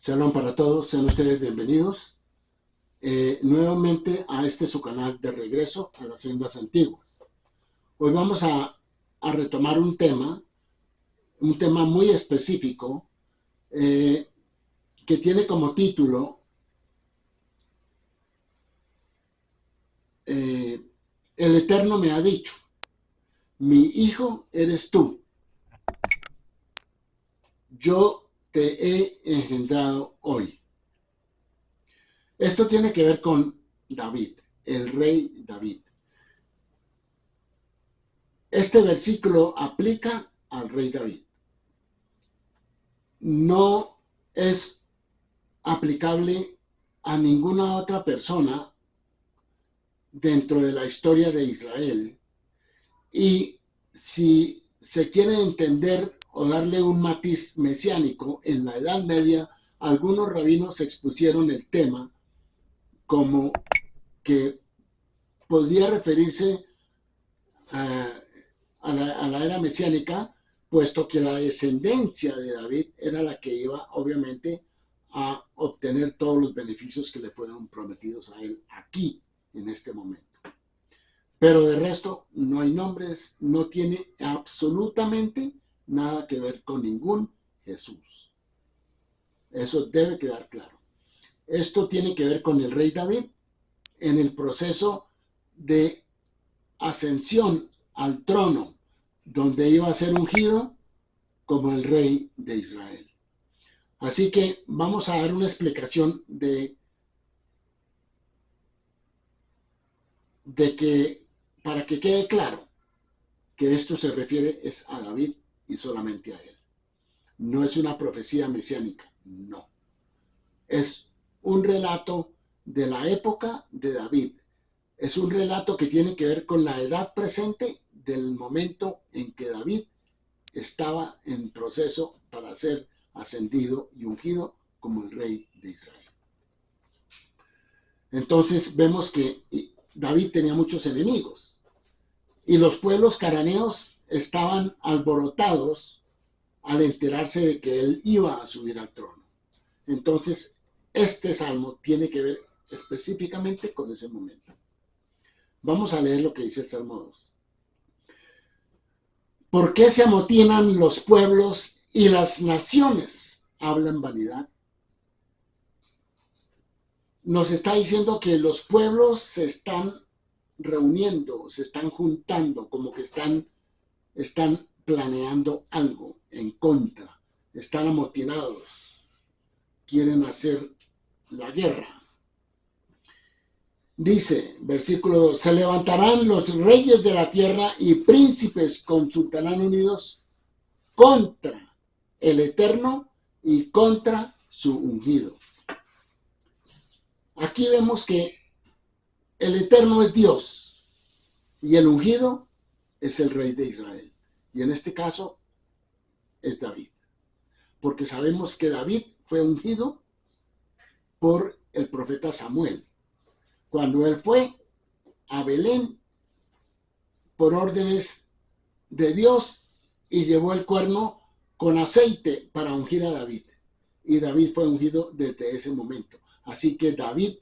Shalom para todos, sean ustedes bienvenidos nuevamente a este su canal de regreso a las sendas antiguas. Hoy vamos a retomar un tema muy específico que tiene como título El Eterno me ha dicho, mi hijo eres tú, yo te he engendrado hoy. Esto tiene que ver con David, el rey David. Este versículo aplica al rey David. No es aplicable a ninguna otra persona dentro de la historia de Israel. Y si se quiere entender o darle un matiz mesiánico, en la Edad Media algunos rabinos expusieron el tema como que podría referirse a la era mesiánica, puesto que la descendencia de David era la que iba obviamente a obtener todos los beneficios que le fueron prometidos a él aquí, en este momento. Pero de resto no hay nombres, no tiene absolutamente nada que ver con ningún Jesús. Eso debe quedar claro. Esto tiene que ver con el rey David en el proceso de ascensión al trono, donde iba a ser ungido como el rey de Israel. Así que vamos a dar una explicación de que, para que quede claro que esto se refiere es a David y solamente a él. No es una profecía mesiánica, no. Es un relato de la época de David. Es un relato que tiene que ver con la edad presente del momento en que David estaba en proceso para ser ascendido y ungido como el rey de Israel. Entonces vemos que David tenía muchos enemigos y los pueblos cananeos estaban alborotados al enterarse de que él iba a subir al trono. Entonces este salmo tiene que ver específicamente con ese momento. Vamos a leer lo que dice el Salmo 2. ¿Por qué se amotinan los pueblos y las naciones hablan vanidad? Nos está diciendo que los pueblos se están reuniendo, se están juntando, como que están planeando algo en contra, están amotinados, quieren hacer la guerra. Dice, versículo 2, se levantarán los reyes de la tierra y príncipes consultarán unidos contra el Eterno y contra su ungido. Aquí vemos que el Eterno es Dios y el ungido es el rey de Israel. Y en este caso es David. Porque sabemos que David fue ungido por el profeta Samuel. Cuando él fue a Belén por órdenes de Dios y llevó el cuerno con aceite para ungir a David. Y David fue ungido desde ese momento. Así que David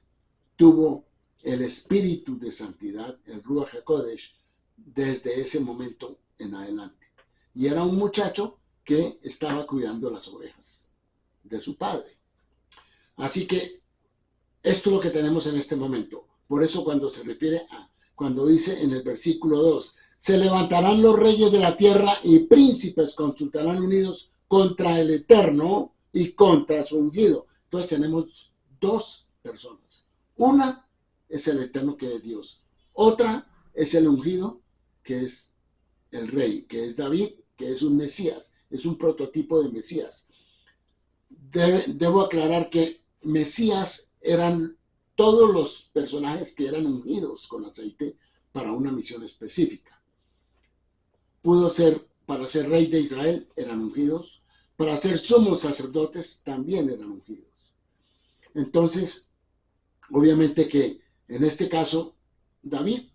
tuvo el espíritu de santidad, el Ruach HaKodesh, desde ese momento en adelante. Y era un muchacho que estaba cuidando las ovejas de su padre. Así que esto es lo que tenemos en este momento. Por eso cuando se refiere a, cuando dice en el versículo 2, se levantarán los reyes de la tierra y príncipes consultarán unidos contra el Eterno y contra su ungido. Entonces tenemos dos personas. Una es el Eterno, que es Dios. Otra es el ungido, que es el rey, que es David, que es un Mesías, es un prototipo de Mesías. Debo aclarar que Mesías eran todos los personajes que eran ungidos con aceite para una misión específica. Pudo ser para ser rey de Israel, eran ungidos. Para ser sumos sacerdotes, también eran ungidos. Entonces, obviamente que en este caso, David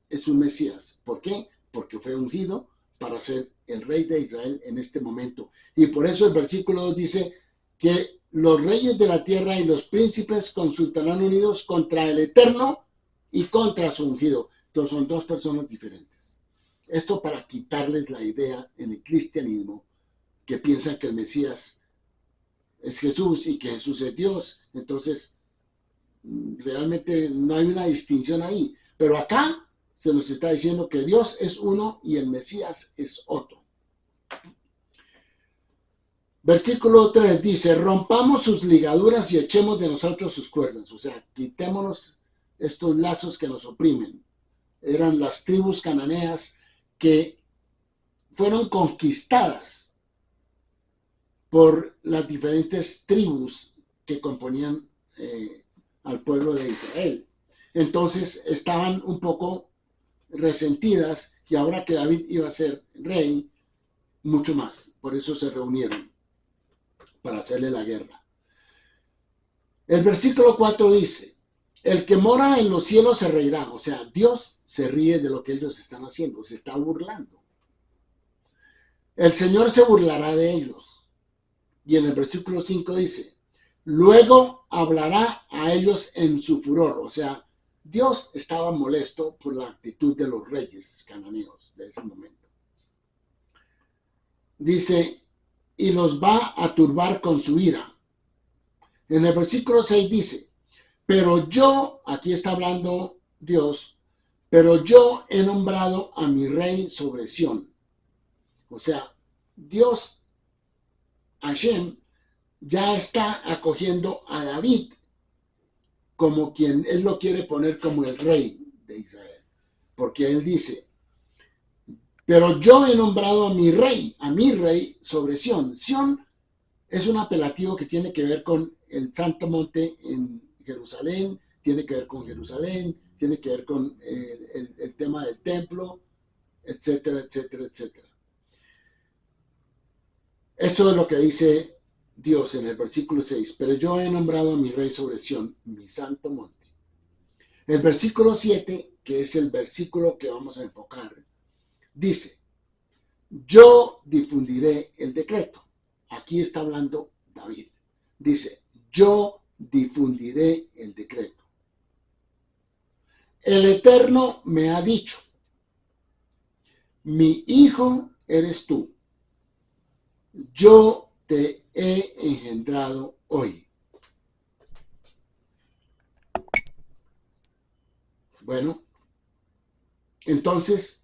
es un Mesías. ¿Por qué? Porque fue ungido para ser el rey de Israel en este momento. Y por eso el versículo 2 dice que los reyes de la tierra y los príncipes consultarán unidos contra el Eterno y contra su ungido. Entonces son dos personas diferentes. Esto para quitarles la idea en el cristianismo que piensan que el Mesías es Jesús y que Jesús es Dios. Entonces, realmente no hay una distinción ahí. Pero acá se nos está diciendo que Dios es uno y el Mesías es otro. Versículo 3 dice, rompamos sus ligaduras y echemos de nosotros sus cuerdas. O sea, quitémonos estos lazos que nos oprimen. Eran las tribus cananeas que fueron conquistadas por las diferentes tribus que componían al pueblo de Israel. Entonces estaban un poco resentidas y ahora que David iba a ser rey, mucho más. Por eso se reunieron para hacerle la guerra. El versículo 4 dice, el que mora en los cielos se reirá. O sea, Dios se ríe de lo que ellos están haciendo, se está burlando. El Señor se burlará de ellos. Y en el versículo 5 dice, luego hablará a ellos en su furor. O sea, Dios estaba molesto por la actitud de los reyes cananeos de ese momento. Dice, y los va a turbar con su ira. En el versículo 6 dice, pero yo, aquí está hablando Dios, pero yo he nombrado a mi rey sobre Sión. O sea, Dios, Hashem, ya está acogiendo a David como quien él lo quiere poner como el rey de Israel. Porque él dice, pero yo he nombrado a mi rey sobre Sión. Sión es un apelativo que tiene que ver con el Santo Monte en Jerusalén, tiene que ver con Jerusalén, tiene que ver con el tema del templo, etcétera, etcétera, etcétera. Eso es lo que dice Dios en el versículo 6. Pero yo he nombrado a mi rey sobre Sión, mi santo monte. El versículo 7, que es el versículo que vamos a enfocar, dice, yo difundiré el decreto. Aquí está hablando David. Dice, yo difundiré el decreto. El Eterno me ha dicho, mi hijo eres tú. Yo te he engendrado hoy. Bueno, entonces,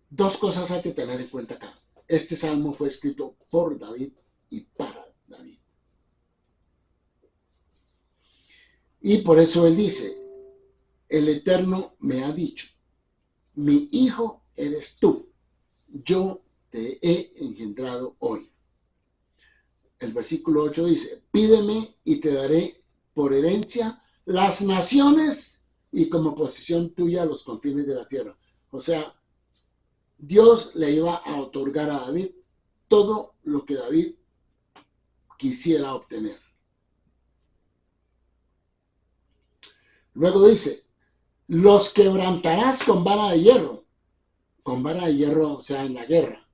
dos cosas hay que tener en cuenta acá. Este salmo fue escrito por David y para David. Y por eso él dice, el Eterno me ha dicho, mi hijo eres tú, yo te he engendrado hoy. El versículo 8 dice, pídeme y te daré por herencia las naciones y como posesión tuya los confines de la tierra. O sea, Dios le iba a otorgar a David todo lo que David quisiera obtener. Luego dice, los quebrantarás con vara de hierro. Con vara de hierro, o sea, en la guerra.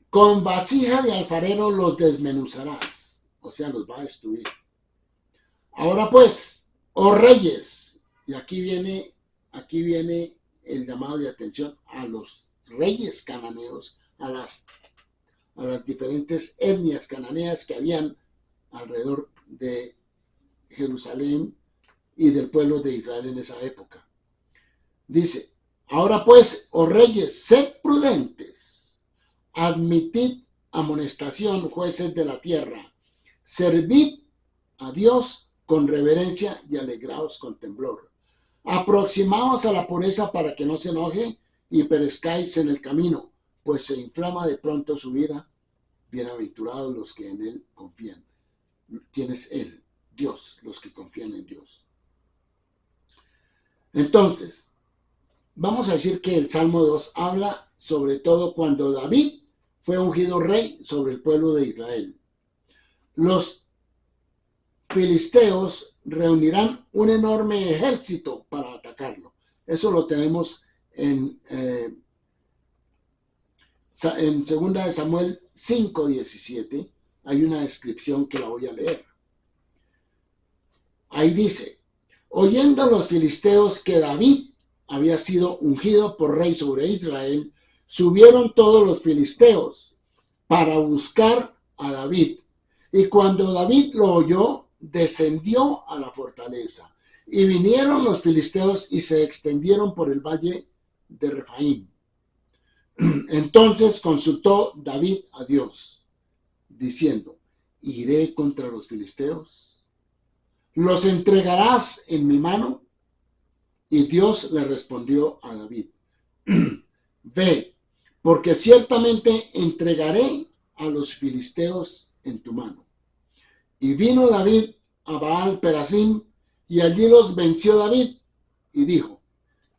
Con vasija de alfarero los desmenuzarás. O sea, los va a destruir. Ahora pues, oh reyes, y aquí viene el llamado de atención a los reyes cananeos, a las diferentes etnias cananeas que habían alrededor de Jerusalén y del pueblo de Israel en esa época. Dice, ahora pues, oh reyes, sed prudentes, admitid amonestación, jueces de la tierra, servid a Dios con reverencia y alegraos con temblor. Aproximaos a la pureza para que no se enoje y perezcáis en el camino, pues se inflama de pronto su ira. Bienaventurados los que en él confían. ¿Quién es él? Dios, los que confían en Dios. Entonces, vamos a decir que el Salmo 2 habla sobre todo cuando David fue ungido rey sobre el pueblo de Israel. Los filisteos reunirán un enorme ejército para atacarlo. Eso lo tenemos en 2 de Samuel 5:17 hay una descripción que la voy a leer. Ahí dice: oyendo los filisteos que David había sido ungido por rey sobre Israel, subieron todos los filisteos para buscar a David. Y cuando David lo oyó, descendió a la fortaleza. Y vinieron los filisteos y se extendieron por el valle de Refaim. Entonces consultó David a Dios, diciendo: ¿iré contra los filisteos? ¿Los entregarás en mi mano? Y Dios le respondió a David: ve, porque ciertamente entregaré a los filisteos en tu mano. Y vino David a Baal Perasim, y allí los venció David, y dijo: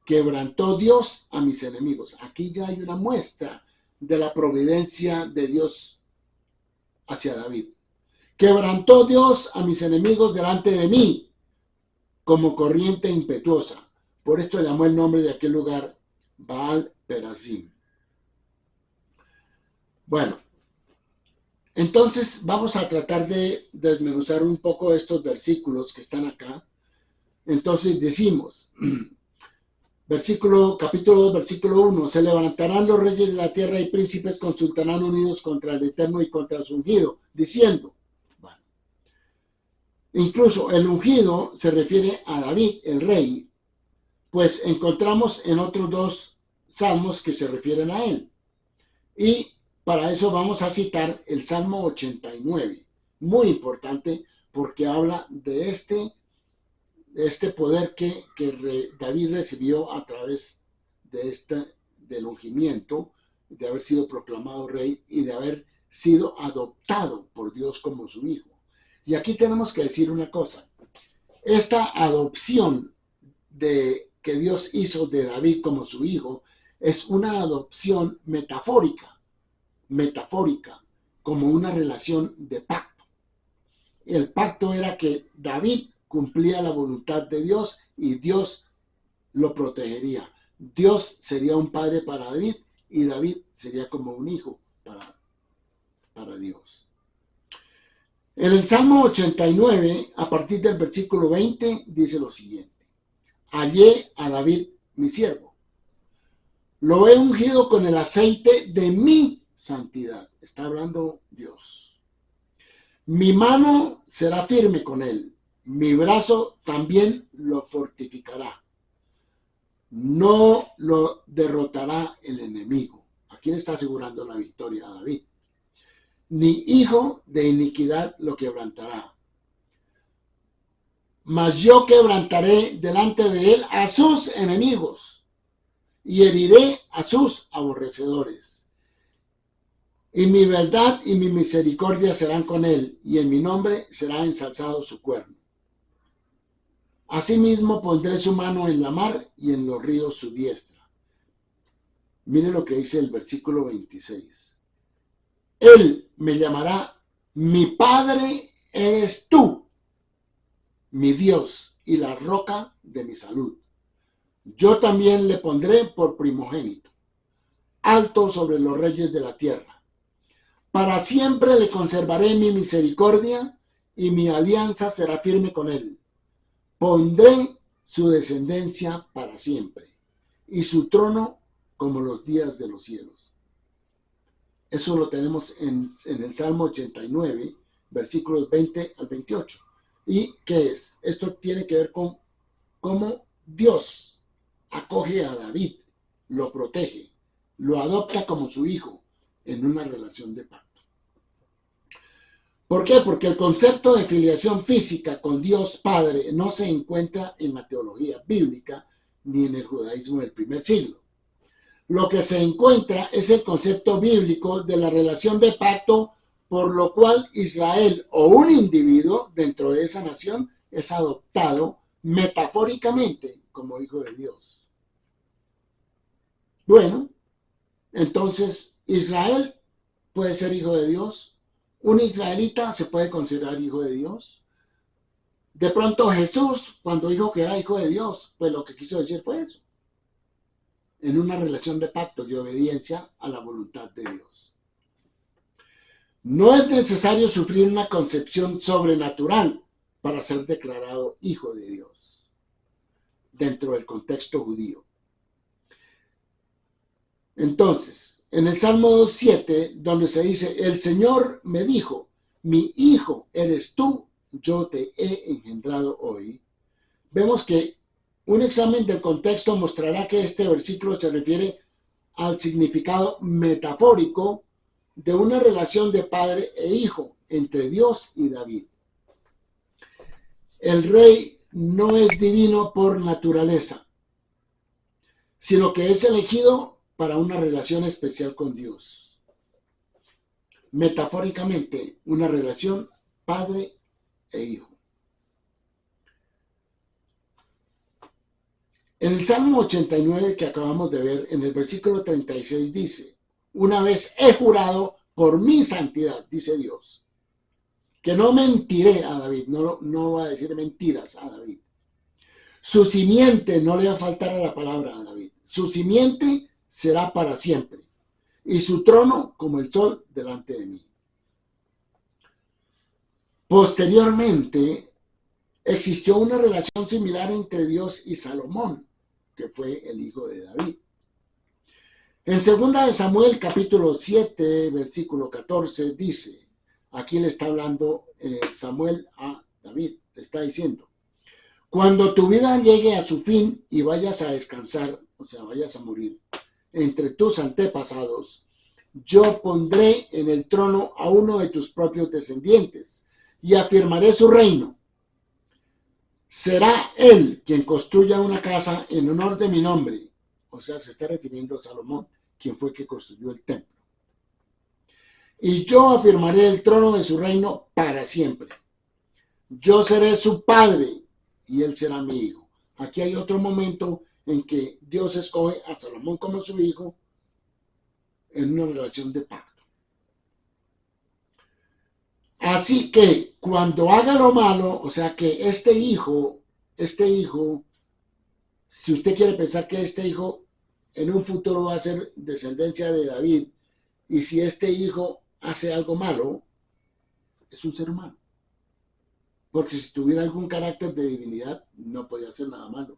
quebrantó Dios a mis enemigos. Aquí ya hay una muestra de la providencia de Dios hacia David. Quebrantó Dios a mis enemigos delante de mí, como corriente impetuosa. Por esto llamó el nombre de aquel lugar Baal Perasim. Bueno, entonces vamos a tratar de desmenuzar un poco estos versículos que están acá. Entonces decimos, capítulo 2, versículo 1, se levantarán los reyes de la tierra y príncipes consultarán unidos contra el Eterno y contra su ungido, diciendo, bueno, incluso el ungido se refiere a David, el rey, pues encontramos en otros dos salmos que se refieren a él. Y para eso vamos a citar el Salmo 89, muy importante porque habla de este poder que David recibió a través del ungimiento, de haber sido proclamado rey y de haber sido adoptado por Dios como su hijo. Y aquí tenemos que decir una cosa: esta adopción que Dios hizo de David como su hijo es una adopción metafórica, como una relación de pacto. El pacto era que David cumplía la voluntad de Dios y Dios lo protegería. Dios sería un padre para David y David sería como un hijo para Dios. En el Salmo 89, a partir del versículo 20, dice lo siguiente: hallé a David, mi siervo. Lo he ungido con el aceite de mi santidad. Está hablando Dios. Mi mano será firme con él. Mi brazo también lo fortificará. No lo derrotará el enemigo. ¿A quién está asegurando la victoria? A David. Ni hijo de iniquidad lo quebrantará. Mas yo quebrantaré delante de él a sus enemigos y heriré a sus aborrecedores. Y mi verdad y mi misericordia serán con él, y en mi nombre será ensalzado su cuerno. Asimismo pondré su mano en la mar y en los ríos su diestra. Mire lo que dice el versículo 26. Él me llamará: mi Padre eres tú, mi Dios y la roca de mi salud. Yo también le pondré por primogénito, alto sobre los reyes de la tierra. Para siempre le conservaré mi misericordia y mi alianza será firme con él. Pondré su descendencia para siempre y su trono como los días de los cielos. Eso lo tenemos en el Salmo 89, versículos 20 al 28. ¿Y qué es? Esto tiene que ver con cómo Dios acoge a David, lo protege, lo adopta como su hijo en una relación de pacto. ¿Por qué? Porque el concepto de filiación física con Dios Padre no se encuentra en la teología bíblica ni en el judaísmo del primer siglo. Lo que se encuentra es el concepto bíblico de la relación de pacto por lo cual Israel o un individuo dentro de esa nación es adoptado metafóricamente como hijo de Dios. Bueno, entonces Israel puede ser hijo de Dios. ¿Un israelita se puede considerar hijo de Dios? De pronto Jesús, cuando dijo que era hijo de Dios, pues lo que quiso decir fue eso. En una relación de pacto, de obediencia a la voluntad de Dios. No es necesario sufrir una concepción sobrenatural para ser declarado hijo de Dios dentro del contexto judío. Entonces, en el Salmo 7, donde se dice, el Señor me dijo, mi hijo eres tú, yo te he engendrado hoy, vemos que un examen del contexto mostrará que este versículo se refiere al significado metafórico de una relación de padre e hijo entre Dios y David. El rey no es divino por naturaleza, sino que es elegido para una relación especial con Dios. Metafóricamente, una relación padre e hijo. En el Salmo 89 que acabamos de ver, en el versículo 36 dice, una vez he jurado por mi santidad, dice Dios, que no mentiré a David, no va a decir mentiras a David. Su simiente no le va a faltar a la palabra a David. Su simiente será para siempre y su trono como el sol delante de mí. Posteriormente, existió una relación similar entre Dios y Salomón, que fue el hijo de David. En 2 Samuel capítulo 7, versículo 14 dice, aquí le está hablando Samuel a David, le está diciendo, cuando tu vida llegue a su fin y vayas a descansar, o sea, vayas a morir, entre tus antepasados, yo pondré en el trono a uno de tus propios descendientes y afirmaré su reino. Será él quien construya una casa en honor de mi nombre. O sea, se está refiriendo a Salomón, quien fue que construyó el templo. Y yo afirmaré el trono de su reino para siempre. Yo seré su padre y él será mi hijo. Aquí hay otro momento en que Dios escoge a Salomón como su hijo en una relación de pacto. Así que cuando haga lo malo, o sea que este hijo, si usted quiere pensar que este hijo en un futuro va a ser descendencia de David, y si este hijo hace algo malo, es un ser humano. Porque si tuviera algún carácter de divinidad, no podía hacer nada malo.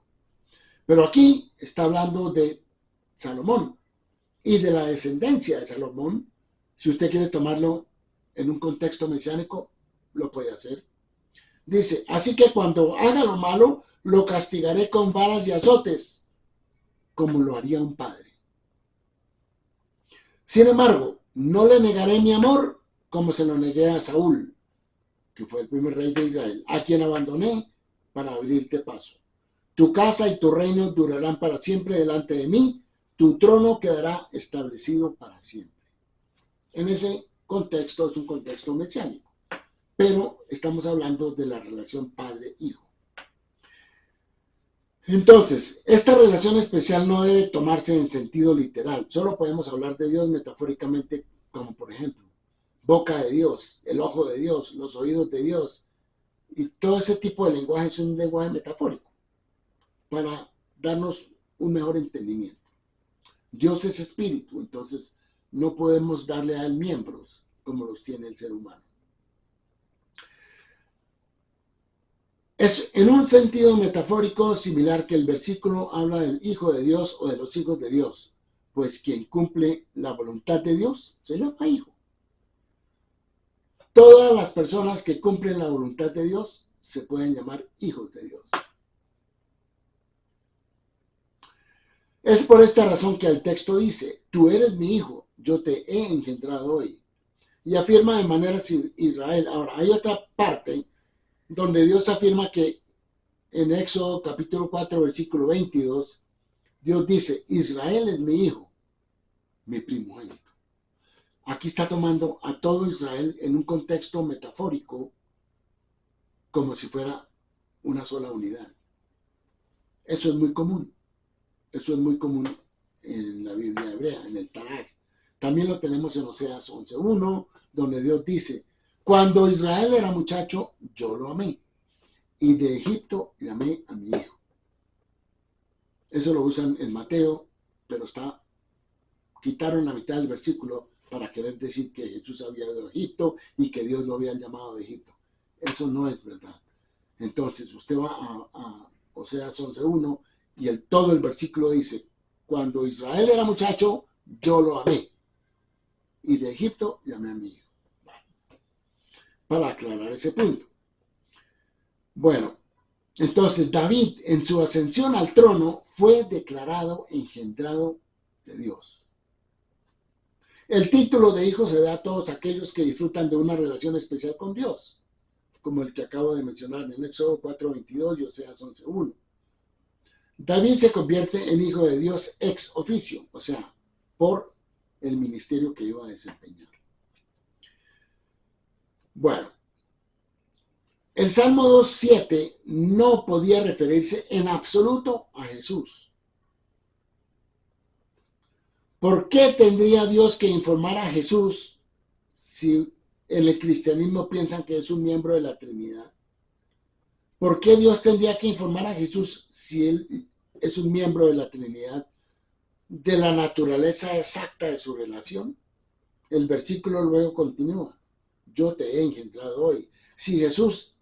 Pero aquí está hablando de Salomón y de la descendencia de Salomón. Si usted quiere tomarlo en un contexto mesiánico, lo puede hacer. Dice, así que cuando haga lo malo, lo castigaré con varas y azotes, como lo haría un padre. Sin embargo, no le negaré mi amor como se lo negué a Saúl, que fue el primer rey de Israel, a quien abandoné para abrirte paso. Tu casa y tu reino durarán para siempre delante de mí, tu trono quedará establecido para siempre. En ese contexto es un contexto mesiánico, pero estamos hablando de la relación padre-hijo. Entonces, esta relación especial no debe tomarse en sentido literal, solo podemos hablar de Dios metafóricamente, como por ejemplo, boca de Dios, el ojo de Dios, los oídos de Dios, y todo ese tipo de lenguaje es un lenguaje metafórico, para darnos un mejor entendimiento. Dios es espíritu, entonces no podemos darle a él miembros como los tiene el ser humano. Es en un sentido metafórico similar que el versículo habla del Hijo de Dios o de los hijos de Dios, pues quien cumple la voluntad de Dios se llama hijo. Todas las personas que cumplen la voluntad de Dios se pueden llamar hijos de Dios. Es por esta razón que el texto dice, tú eres mi hijo, yo te he engendrado hoy. Y afirma de manera Israel. Ahora, hay otra parte donde Dios afirma que en Éxodo capítulo 4, versículo 22, Dios dice, Israel es mi hijo, mi primogénito. Aquí está tomando a todo Israel en un contexto metafórico, como si fuera una sola unidad. Eso es muy común. Eso es muy común en la Biblia hebrea, en el Tanaj. También lo tenemos en Oseas 11:1, donde Dios dice, cuando Israel era muchacho, yo lo amé, y de Egipto llamé a mi hijo. Eso lo usan en Mateo, pero quitaron la mitad del versículo para querer decir que Jesús había ido a Egipto y que Dios lo había llamado de Egipto. Eso no es verdad. Entonces usted va a Oseas 11:1 y todo el versículo dice, cuando Israel era muchacho, yo lo amé, y de Egipto llamé a mi hijo. Para aclarar ese punto. Bueno, entonces David en su ascensión al trono fue declarado engendrado de Dios. El título de hijo se da a todos aquellos que disfrutan de una relación especial con Dios, como el que acabo de mencionar en Éxodo 4:22 y Oseas 11:1. David se convierte en hijo de Dios ex oficio, o sea, por el ministerio que iba a desempeñar. Bueno, el Salmo 2:7 no podía referirse en absoluto a Jesús. ¿Por qué tendría Dios que informar a Jesús si en el cristianismo piensan que es un miembro de la Trinidad? ¿Por qué Dios tendría que informar a Jesús si él es un miembro de la Trinidad, de la naturaleza exacta de su relación? El versículo luego continúa. Yo te he engendrado hoy. Si Jesús,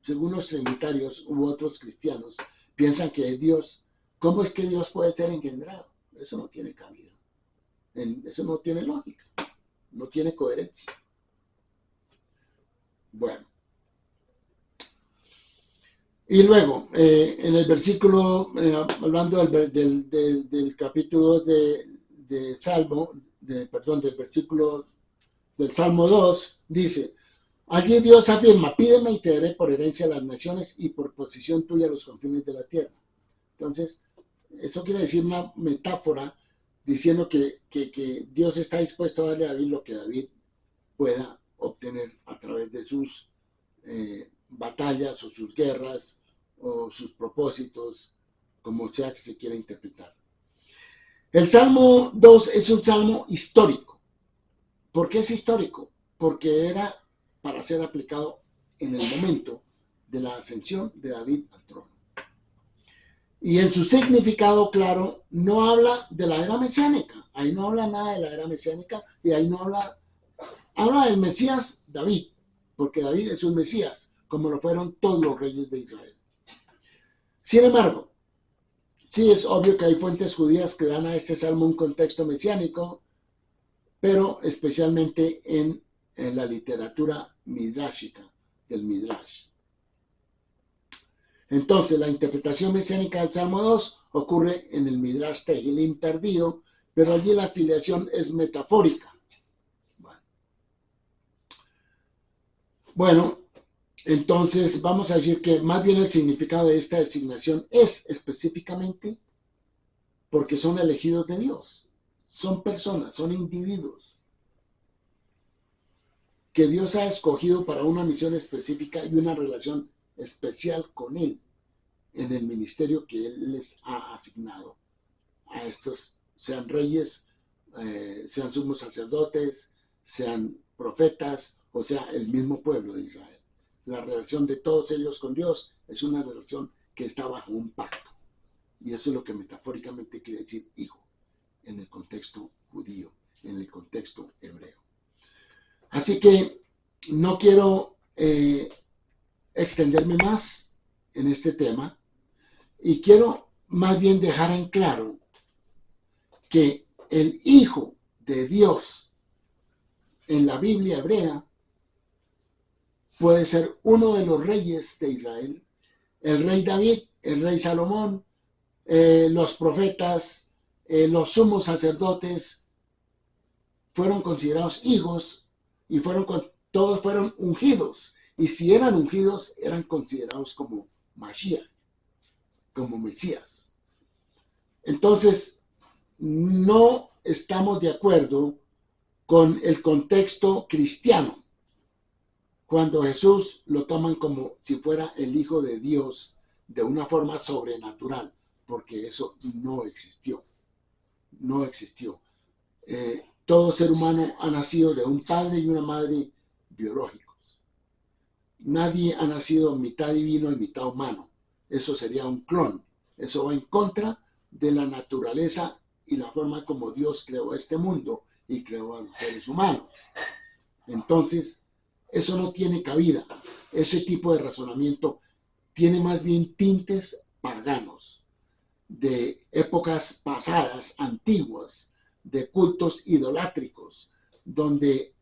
según los trinitarios u otros cristianos, piensan que es Dios, ¿cómo es que Dios puede ser engendrado? Eso no tiene cabida. Eso no tiene lógica. No tiene coherencia. Bueno. Y luego, en el versículo, hablando del capítulo 2 de Salmo, del versículo del Salmo 2, dice, allí Dios afirma, pídeme y te daré por herencia a las naciones y por posesión tuya a los confines de la tierra. Entonces, eso quiere decir una metáfora diciendo que Dios está dispuesto a darle a David lo que David pueda obtener a través de sus batallas o sus guerras o sus propósitos, como sea que se quiera interpretar. El Salmo 2 es un salmo histórico. ¿Por qué es histórico? Porque era para ser aplicado en el momento de la ascensión de David al trono. Y en su significado claro, no habla de la era mesiánica. Ahí no habla nada de la era mesiánica y ahí no habla del Mesías David, porque David es un Mesías, como lo fueron todos los reyes de Israel. Sin embargo, sí es obvio que hay fuentes judías que dan a este salmo un contexto mesiánico, pero especialmente en la literatura midrashica, del Midrash. Entonces, la interpretación mesiánica del Salmo 2 ocurre en el Midrash Tehilim tardío, pero allí la afiliación es metafórica. Bueno, entonces vamos a decir que más bien el significado de esta designación es específicamente porque son elegidos de Dios, son personas, son individuos que Dios ha escogido para una misión específica y una relación especial con Él en el ministerio que Él les ha asignado a estos, sean reyes, sean sumos sacerdotes, sean profetas, o sea, el mismo pueblo de Israel. La relación de todos ellos con Dios es una relación que está bajo un pacto. Y eso es lo que metafóricamente quiere decir hijo, en el contexto judío, en el contexto hebreo. Así que no quiero extenderme más en este tema y quiero más bien dejar en claro que el Hijo de Dios en la Biblia hebrea puede ser uno de los reyes de Israel, el rey David, el rey Salomón, los profetas, los sumos sacerdotes fueron considerados hijos y todos fueron ungidos. Y si eran ungidos, eran considerados como Mashiach, como Mesías. Entonces, no estamos de acuerdo con el contexto cristiano, cuando Jesús lo toman como si fuera el Hijo de Dios de una forma sobrenatural, porque eso no existió. No existió. Todo ser humano ha nacido de un padre y una madre biológicos. Nadie ha nacido mitad divino y mitad humano. Eso sería un clon. Eso va en contra de la naturaleza y la forma como Dios creó este mundo y creó a los seres humanos. Entonces, eso no tiene cabida. Ese tipo de razonamiento tiene más bien tintes paganos, de épocas pasadas, antiguas, de cultos idolátricos, donde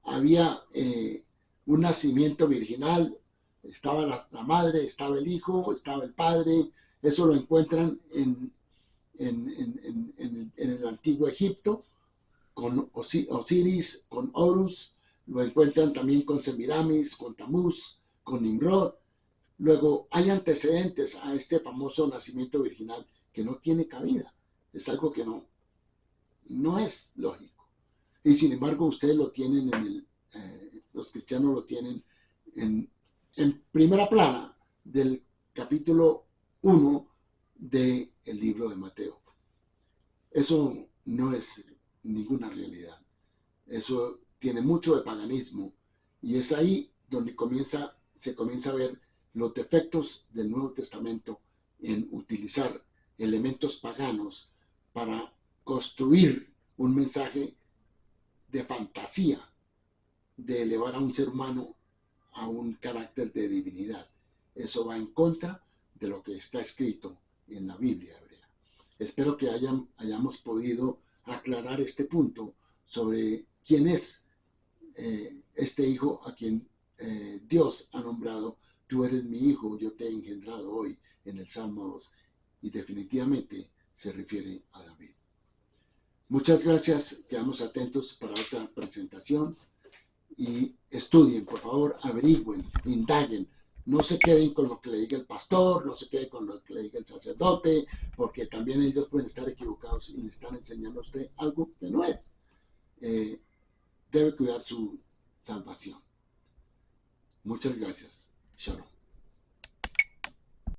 había un nacimiento virginal, estaba la madre, estaba el hijo, estaba el padre. Eso lo encuentran en el antiguo Egipto, con Osiris, con Horus. Lo encuentran también con Semiramis, con Tamuz, con Nimrod. Luego hay antecedentes a este famoso nacimiento virginal que no tiene cabida. Es algo que no es lógico. Y sin embargo ustedes lo tienen los cristianos lo tienen en primera plana del capítulo 1 del libro de Mateo. Eso no es ninguna realidad. Eso tiene mucho de paganismo, y es ahí donde se comienza a ver los defectos del Nuevo Testamento en utilizar elementos paganos para construir un mensaje de fantasía, de elevar a un ser humano a un carácter de divinidad. Eso va en contra de lo que está escrito en la Biblia hebrea. Espero que hayamos podido aclarar este punto sobre quién es este hijo a quien Dios ha nombrado: tú eres mi hijo, yo te he engendrado hoy, en el Salmo 2, y definitivamente se refiere a David. Muchas gracias, quedamos atentos para otra presentación, y estudien, por favor, averigüen, indaguen. No se queden con lo que le diga el pastor, no se queden con lo que le diga el sacerdote, porque también ellos pueden estar equivocados y le están enseñando a usted algo que no es. Debe cuidar su salvación. Muchas gracias. Shalom.